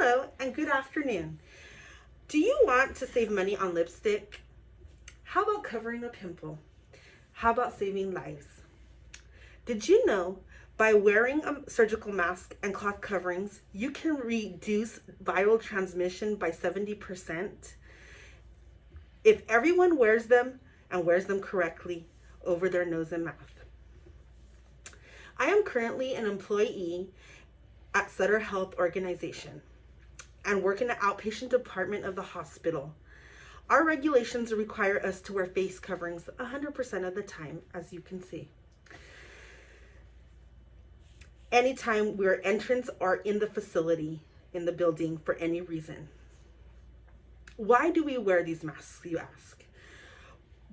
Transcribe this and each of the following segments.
Hello and good afternoon. Do you want to save money on lipstick? How about covering a pimple? How about saving lives? Did you know by wearing a surgical mask and cloth coverings, you can reduce viral transmission by 70%? If everyone wears them and wears them correctly over their nose and mouth. I am currently an employee at Sutter Health Organization and work in the outpatient department of the hospital. Our regulations require us to wear face coverings 100% of the time, as you can see. Anytime we're entrance or in the facility, in the building for any reason. Why do we wear these masks, you ask?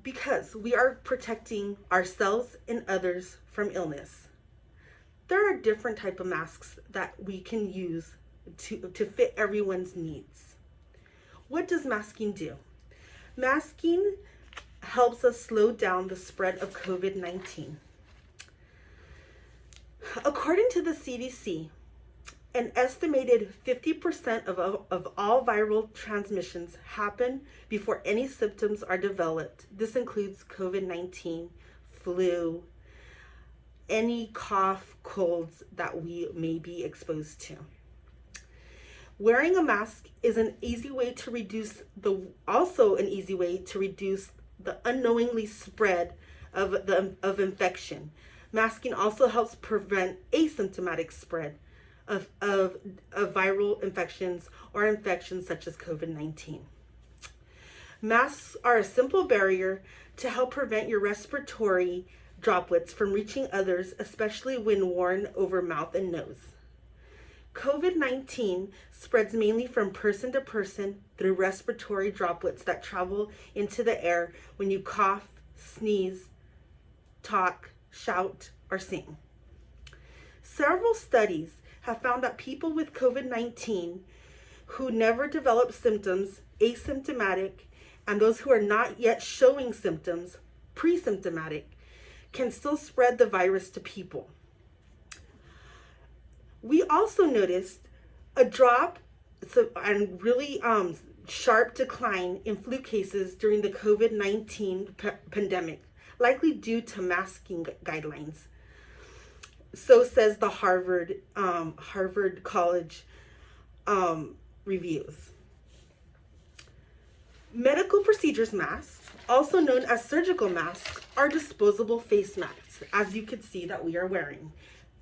Because we are protecting ourselves and others from illness. There are different types of masks that we can use to fit everyone's needs. What does masking do? Masking helps us slow down the spread of COVID-19. According to the CDC, an estimated 50% of all viral transmissions happen before any symptoms are developed. This includes COVID-19, flu, any cough, colds that we may be exposed to. Wearing a mask is an easy way to reduce the unknowingly spread of infection. Masking also helps prevent asymptomatic spread of viral infections or infections such as COVID-19. Masks are a simple barrier to help prevent your respiratory droplets from reaching others, especially when worn over mouth and nose. COVID-19 spreads mainly from person to person through respiratory droplets that travel into the air when you cough, sneeze, talk, shout, or sing. Several studies have found that people with COVID-19 who never develop symptoms, asymptomatic, and those who are not yet showing symptoms, pre-symptomatic, can still spread the virus to people. We also noticed a drop and really sharp decline in flu cases during the COVID-19 pandemic, likely due to masking guidelines. So says the Harvard College reviews. Medical procedures masks, also known as surgical masks, are disposable face masks, as you could see that we are wearing.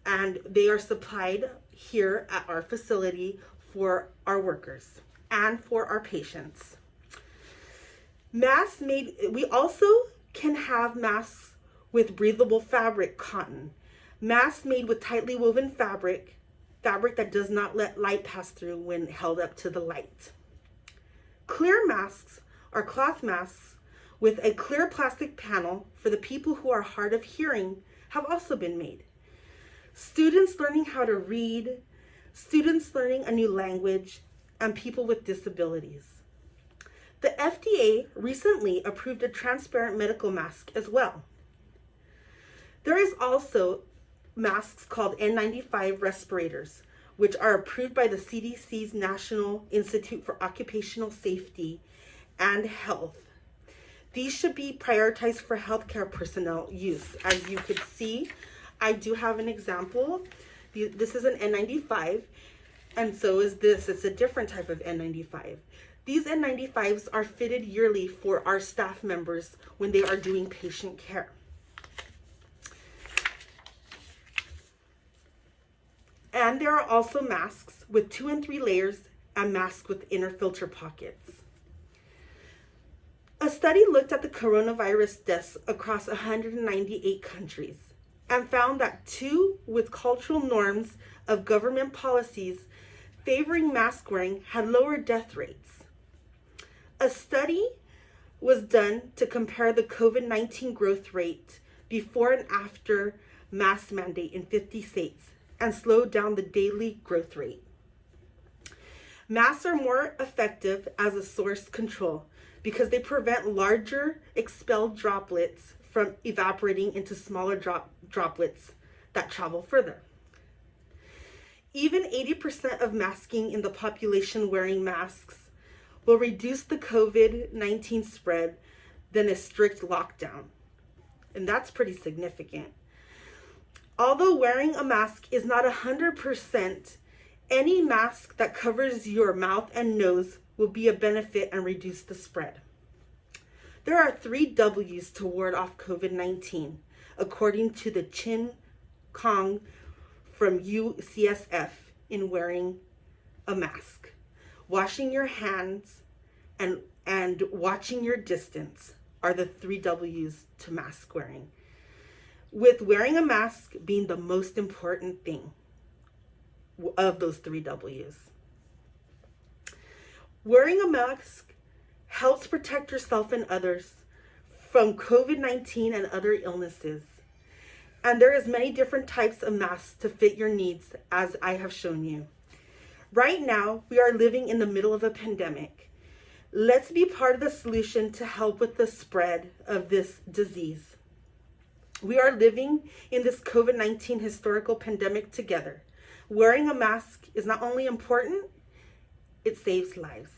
And they are supplied here at our facility for our workers and for our patients. We also can have masks with breathable fabric cotton. Masks made with tightly woven fabric that does not let light pass through when held up to the light. Clear masks are cloth masks with a clear plastic panel for the people who are hard of hearing have also been made. Students learning how to read, students learning a new language, and people with disabilities. The FDA recently approved a transparent medical mask as well. There is also masks called N95 respirators, which are approved by the CDC's National Institute for Occupational Safety and Health. These should be prioritized for healthcare personnel use. As you could see, I do have an example. This is an N95, and so is this. It's a different type of N95. These N95s are fitted yearly for our staff members when they are doing patient care. And there are also masks with 2 and 3 layers and masks with inner filter pockets. A study looked at the coronavirus deaths across 198 countries and found that 2 with cultural norms of government policies favoring mask wearing had lower death rates. A study was done to compare the COVID-19 growth rate before and after mask mandate in 50 states and slowed down the daily growth rate. Masks are more effective as a source control because they prevent larger expelled droplets from evaporating into smaller droplets that travel further. Even 80% of masking in the population wearing masks will reduce the COVID-19 spread than a strict lockdown. And that's pretty significant. Although wearing a mask is not 100%, any mask that covers your mouth and nose will be a benefit and reduce the spread. There are 3 W's to ward off COVID-19, according to the Chin Kong from UCSF in wearing a mask. Washing your hands and watching your distance are the 3 W's to mask wearing, with wearing a mask being the most important thing of those 3 W's. Wearing a mask helps protect yourself and others from COVID-19 and other illnesses. And there is many different types of masks to fit your needs, as I have shown you. Right now, we are living in the middle of a pandemic. Let's be part of the solution to help with the spread of this disease. We are living in this COVID-19 historical pandemic together. Wearing a mask is not only important, it saves lives.